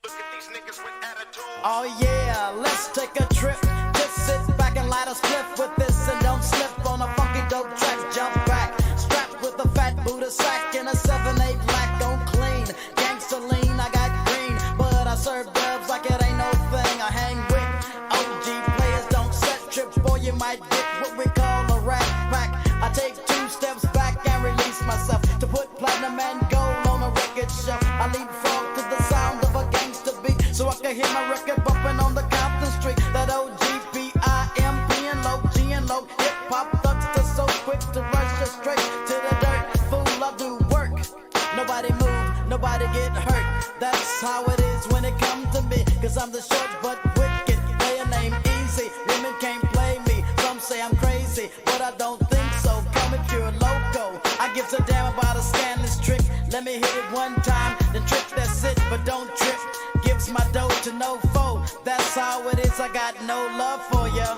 Look at these niggas with attitude. Oh yeah, let's take a trip. Just sit back and light a spliff with this and don't slip on a funky dope track. Jump back, strapped with a fat Buddha sack and a 7/8 black on clean. Gangsta lean, I got green, but I serve dubs like it ain't no thing. I hang with OG players, don't set trip, boy you might get what we call a rat pack. I take 2 steps back and release myself to put platinum and gold on a record shelf. I leapfrog to the sound of a gangsta beat, so I can hear my record bumping on the Compton Street. That OGPIMP and low G and low hip hop thugs are so quick to rush you straight to the dirt. Fool, I do work. Nobody move, nobody get hurt. That's how it is when it comes to me, cause I'm the short but wicked player named Eazy. Women can't play me, some say I'm crazy, but I don't think so. Call me pure loco. I gives a damn about a scandalous trick. Let me hit it one time, then trick, that's it, but don't trip. Gives my dough to no foe. That's how it is, I got no love for ya.